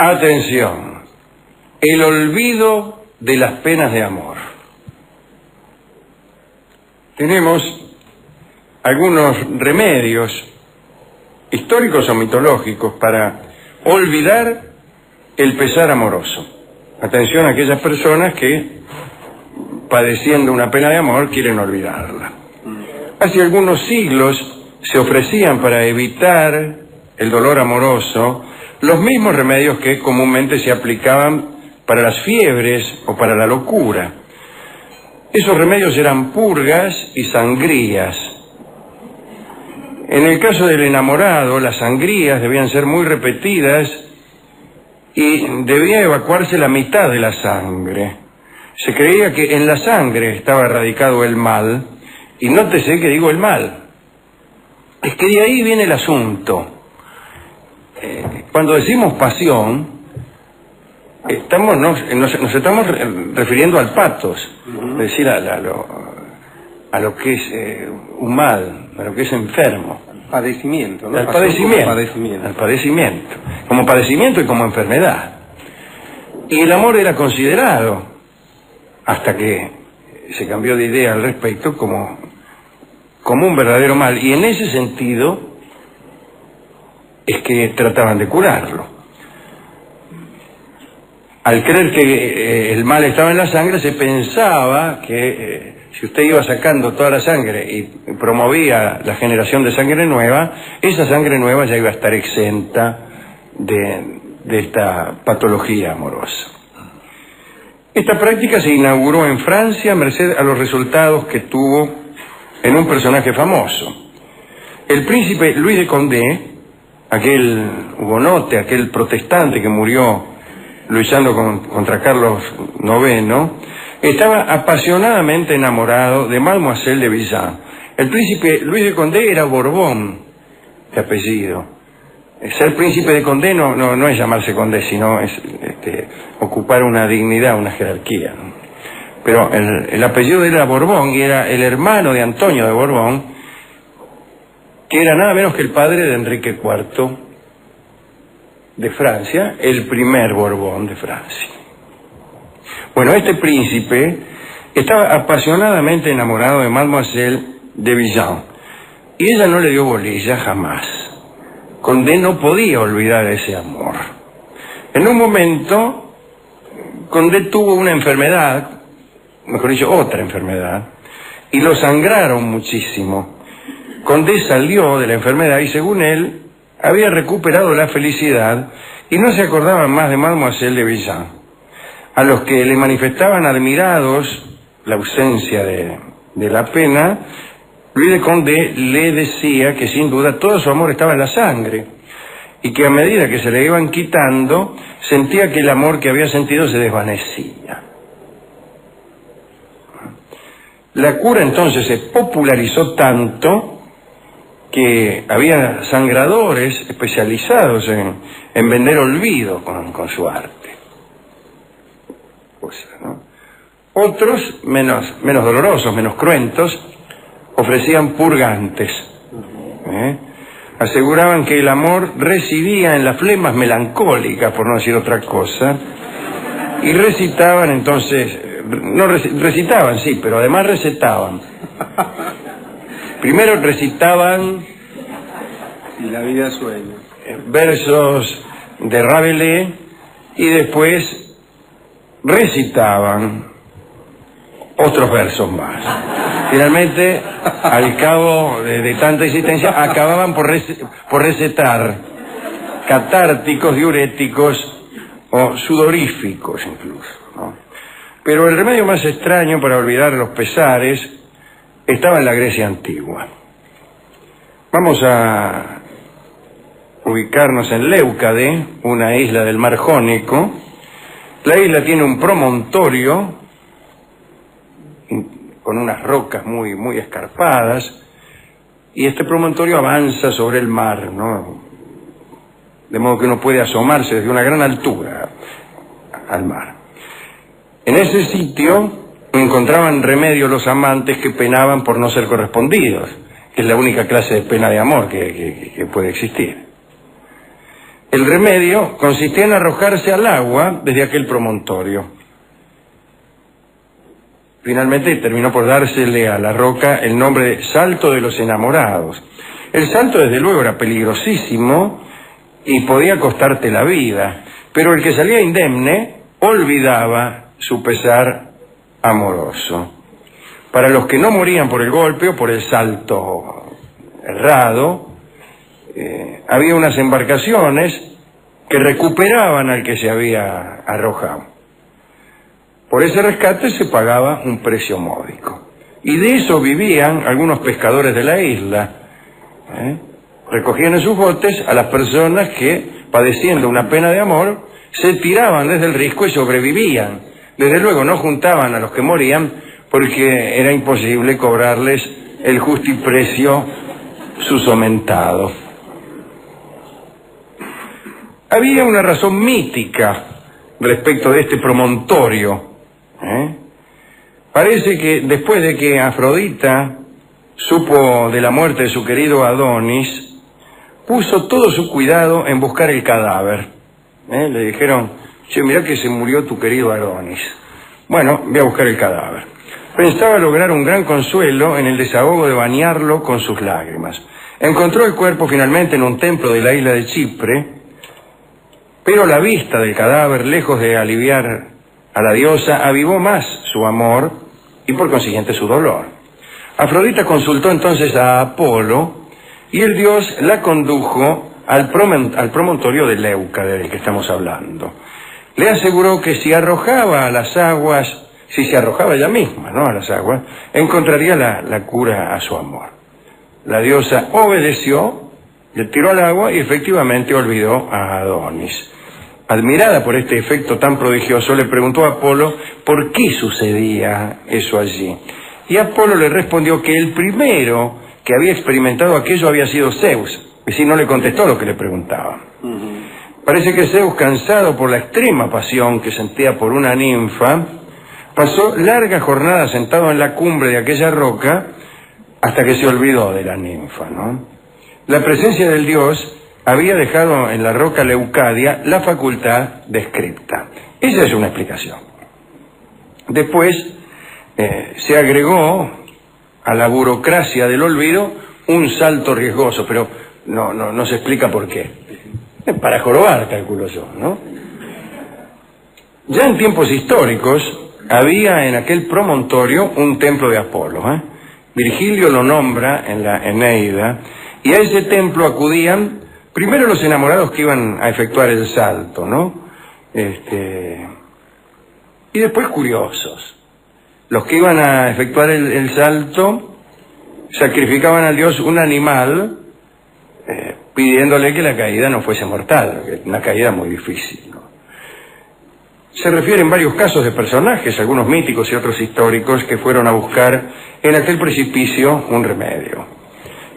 Atención, el olvido de las penas de amor. Tenemos algunos remedios históricos o mitológicos para olvidar el pesar amoroso. Atención a aquellas personas que, padeciendo una pena de amor, quieren olvidarla. Hace algunos siglos se ofrecían para evitar el dolor amoroso los mismos remedios que comúnmente se aplicaban para las fiebres o para la locura. Esos remedios eran purgas y sangrías. En el caso del enamorado, las sangrías debían ser muy repetidas y debía evacuarse la mitad de la sangre. Se creía que en la sangre estaba radicado el mal, y nótese que digo el mal. Es que de ahí viene el asunto. Cuando decimos pasión, nos estamos refiriendo al patos, es decir, a lo que es un mal, a lo que es enfermo. Padecimiento, ¿no? Al padecimiento, como padecimiento y como enfermedad. Y el amor era considerado, hasta que se cambió de idea al respecto, como un verdadero mal, y en ese sentido es que trataban de curarlo. Al creer que el mal estaba en la sangre, se pensaba que si usted iba sacando toda la sangre y promovía la generación de sangre nueva, esa sangre nueva ya iba a estar exenta de esta patología amorosa. Esta práctica se inauguró en Francia merced a los resultados que tuvo en un personaje famoso. El príncipe Luis de Condé, aquel hugonote, aquel protestante que murió luchando contra Carlos IX, estaba apasionadamente enamorado de Mademoiselle de Villans. El príncipe Luis de Condé era Borbón de apellido. Ser príncipe de Condé no es llamarse Condé, sino es ocupar una dignidad, una jerarquía, ¿no? Pero el apellido de él era Borbón, y era el hermano de Antonio de Borbón, que era nada menos que el padre de Enrique IV de Francia, el primer Borbón de Francia. Bueno, este príncipe estaba apasionadamente enamorado de Mademoiselle de Villans, y ella no le dio bolilla jamás. Condé no podía olvidar ese amor. En un momento, Condé tuvo una enfermedad, mejor dicho, otra enfermedad, y lo sangraron muchísimo. Condé salió de la enfermedad y, según él, había recuperado la felicidad y no se acordaba más de Mademoiselle de Villans, a los que le manifestaban admirados la ausencia de la pena. Luis de Condé le decía que sin duda todo su amor estaba en la sangre, y que a medida que se le iban quitando, sentía que el amor que había sentido se desvanecía. La cura entonces se popularizó tanto que había sangradores especializados en vender olvido con su arte. ¿No? Otros, menos dolorosos, menos cruentos, ofrecían purgantes. Aseguraban que el amor residía en las flemas melancólicas, por no decir otra cosa, y recitaban entonces, recitaban, sí, pero además recetaban. Primero recitaban y la vida sueña, versos de Rabelais, y después recitaban otros versos más. Finalmente, al cabo de tanta insistencia, acababan por recetar catárticos, diuréticos o sudoríficos incluso, ¿no? Pero el remedio más extraño para olvidar los pesares estaba en la Grecia antigua. Vamos a ubicarnos en Leucade, una isla del mar Jónico. La isla tiene un promontorio con unas rocas muy escarpadas, y este promontorio avanza sobre el mar, ¿no? De modo que uno puede asomarse desde una gran altura al mar. En ese sitio encontraban remedio los amantes que penaban por no ser correspondidos, que es la única clase de pena de amor que puede existir. El remedio consistía en arrojarse al agua desde aquel promontorio. Finalmente terminó por dársele a la roca el nombre de Salto de los Enamorados. El salto, desde luego, era peligrosísimo y podía costarte la vida, pero el que salía indemne olvidaba su pesar amoroso. Para los que no morían por el golpe o por el salto errado, había unas embarcaciones que recuperaban al que se había arrojado. Por ese rescate se pagaba un precio módico. Y de eso vivían algunos pescadores de la isla. Recogían en sus botes a las personas que, padeciendo una pena de amor, se tiraban desde el risco y sobrevivían. Desde luego no juntaban a los que morían porque era imposible cobrarles el justiprecio susomentado. Había una razón mítica respecto de este promontorio. Parece que después de que Afrodita supo de la muerte de su querido Adonis, puso todo su cuidado en buscar el cadáver. Le dijeron: che, mirá que se murió tu querido Adonis. Bueno, voy a buscar el cadáver. Pensaba lograr un gran consuelo en el desahogo de bañarlo con sus lágrimas. Encontró el cuerpo finalmente en un templo de la isla de Chipre, pero la vista del cadáver, lejos de aliviar a la diosa, avivó más su amor y por consiguiente su dolor. Afrodita consultó entonces a Apolo y el dios la condujo al promontorio de Leucade, del que estamos hablando. Le aseguró que si arrojaba a las aguas, si se arrojaba ella misma, ¿no?, a las aguas, encontraría la cura a su amor. La diosa obedeció, le tiró al agua y efectivamente olvidó a Adonis. Admirada por este efecto tan prodigioso, le preguntó a Apolo por qué sucedía eso allí. Y Apolo le respondió que el primero que había experimentado aquello había sido Zeus. Es decir, no le contestó lo que le preguntaba. Parece que Zeus, cansado por la extrema pasión que sentía por una ninfa, pasó largas jornadas sentado en la cumbre de aquella roca hasta que se olvidó de la ninfa, ¿no? La presencia del dios había dejado en la roca Leucadia la facultad descripta. Esa es una explicación. Después se agregó a la burocracia del olvido un salto riesgoso, pero no se explica por qué. Para jorobar, calculo yo, ¿no? Ya en tiempos históricos había en aquel promontorio un templo de Apolo. Virgilio lo nombra en la Eneida, y a ese templo acudían primero los enamorados que iban a efectuar el salto, ¿no? Y después curiosos. Los que iban a efectuar el salto sacrificaban al dios un animal, pidiéndole que la caída no fuese mortal, una caída muy difícil, ¿no? Se refieren varios casos de personajes, algunos míticos y otros históricos, que fueron a buscar en aquel precipicio un remedio.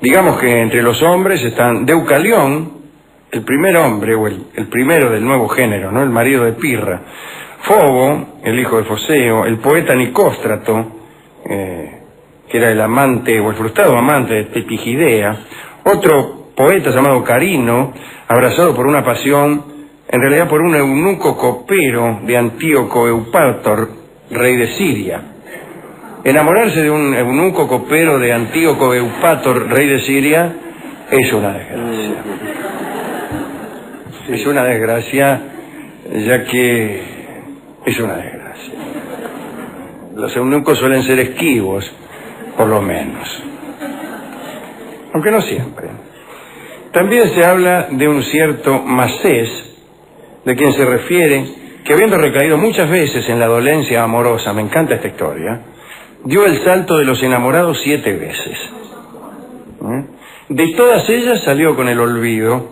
Digamos que entre los hombres están Deucalión, el primer hombre, o el primero del nuevo género, ¿no?, el marido de Pirra; Fobo, el hijo de Foseo; el poeta Nicóstrato, que era el amante o el frustrado amante de Tepigidea; otro poeta llamado Carino, abrazado por una pasión, en realidad por un eunuco copero de Antíoco Eupator, rey de Siria. Enamorarse de un eunuco copero de Antíoco Eupator, rey de Siria, es una desgracia. Es una desgracia, ya que es una desgracia. Los eunucos suelen ser esquivos, por lo menos. Aunque no siempre. También se habla de un cierto Macés, de quien se refiere que, habiendo recaído muchas veces en la dolencia amorosa, me encanta esta historia, dio el salto de los enamorados 7 veces. De todas ellas salió con el olvido,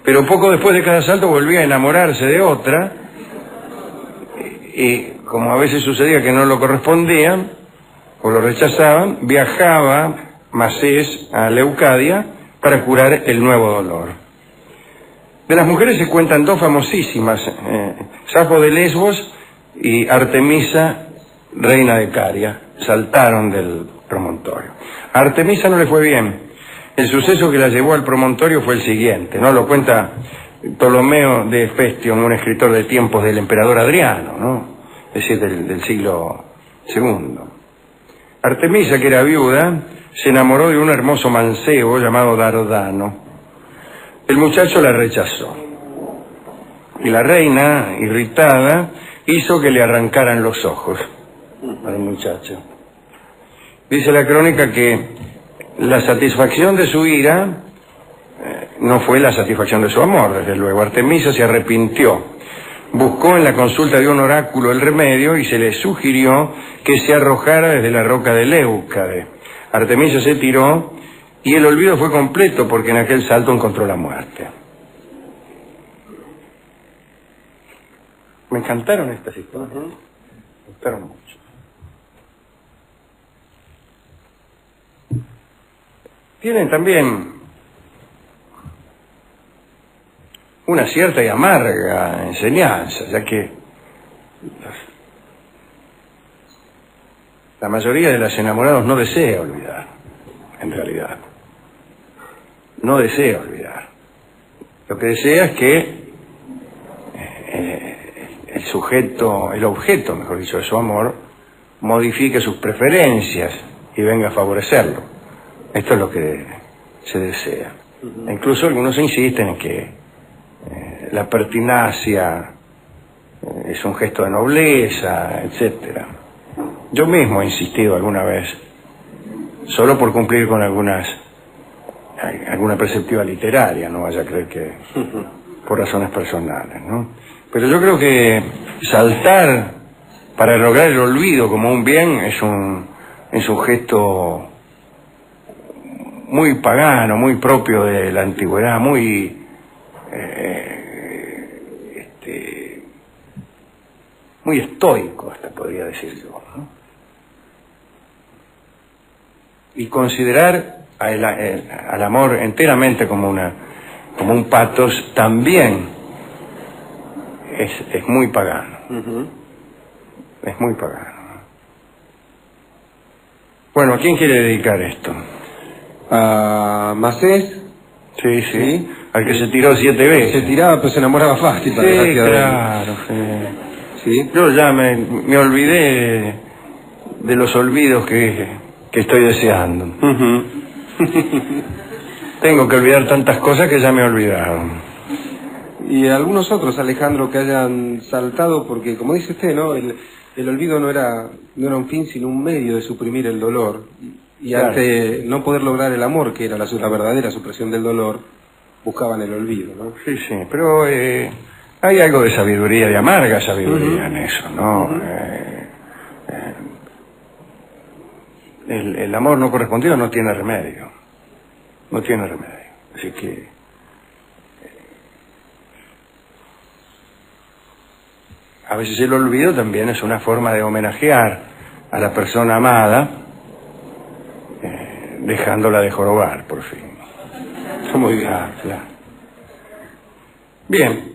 pero poco después de cada salto volvía a enamorarse de otra, y como a veces sucedía que no lo correspondían o lo rechazaban, viajaba Macés a Leucadia para curar el nuevo dolor. De las mujeres se cuentan 2 famosísimas, Safo de Lesbos y Artemisa, reina de Caria. Saltaron del promontorio. A Artemisa no le fue bien. El suceso que la llevó al promontorio fue el siguiente, ¿no? Lo cuenta Ptolomeo de Festion, un escritor de tiempos del emperador Adriano, ¿no? Es decir, del siglo II. Artemisa, que era viuda, se enamoró de un hermoso mancebo llamado Dardano. El muchacho la rechazó. Y la reina, irritada, hizo que le arrancaran los ojos al muchacho. Dice la crónica que la satisfacción de su ira no fue la satisfacción de su amor, desde luego. Artemisa se arrepintió, buscó en la consulta de un oráculo el remedio y se le sugirió que se arrojara desde la roca de Leucade. Artemisa se tiró y el olvido fue completo porque en aquel salto encontró la muerte. Me encantaron estas historias, me gustaron mucho. Tienen también una cierta y amarga enseñanza, ya que la mayoría de los enamorados no desea olvidar, en realidad. No desea olvidar. Lo que desea es que el objeto, mejor dicho, de su amor, modifique sus preferencias y venga a favorecerlo. Esto es lo que se desea. Incluso algunos insisten en que la pertinacia es un gesto de nobleza, etcétera. Yo mismo he insistido alguna vez, solo por cumplir con alguna perspectiva literaria, no vaya a creer que por razones personales, ¿no? Pero yo creo que saltar para lograr el olvido como un bien es un gesto muy pagano, muy propio de la antigüedad, muy muy estoico, hasta podría decir yo, ¿no? Y considerar al amor enteramente como un pathos también es muy pagano. Es muy pagano. Bueno, ¿a quién quiere dedicar esto? A Macés. Sí, sí. Al que se tiró 7 veces. Se tiraba, pero se enamoraba fácil. Sí, claro. Sí. Yo ya me olvidé de los olvidos que estoy deseando. Tengo que olvidar tantas cosas que ya me he olvidado. Y algunos otros, Alejandro, que hayan saltado, porque como dice usted, ¿no? El olvido no era un fin, sino un medio de suprimir el dolor. Y claro, ante no poder lograr el amor, que era la verdadera supresión del dolor, buscaban el olvido, ¿no? Sí, sí, pero hay algo de sabiduría, de amarga sabiduría en eso, ¿no? El amor no correspondido no tiene remedio. No tiene remedio. Así que a veces el olvido también es una forma de homenajear a la persona amada, dejándola de jorobar, por fin. Muy bien. Claro. Bien,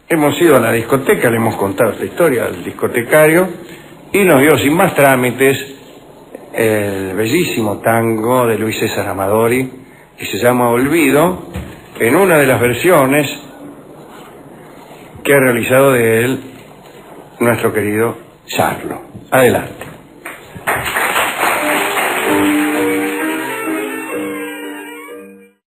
hemos ido a la discoteca, le hemos contado esta historia al discotecario y nos dio sin más trámites el bellísimo tango de Luis César Amadori, que se llama Olvido, en una de las versiones que ha realizado de él nuestro querido Charlo. Adelante.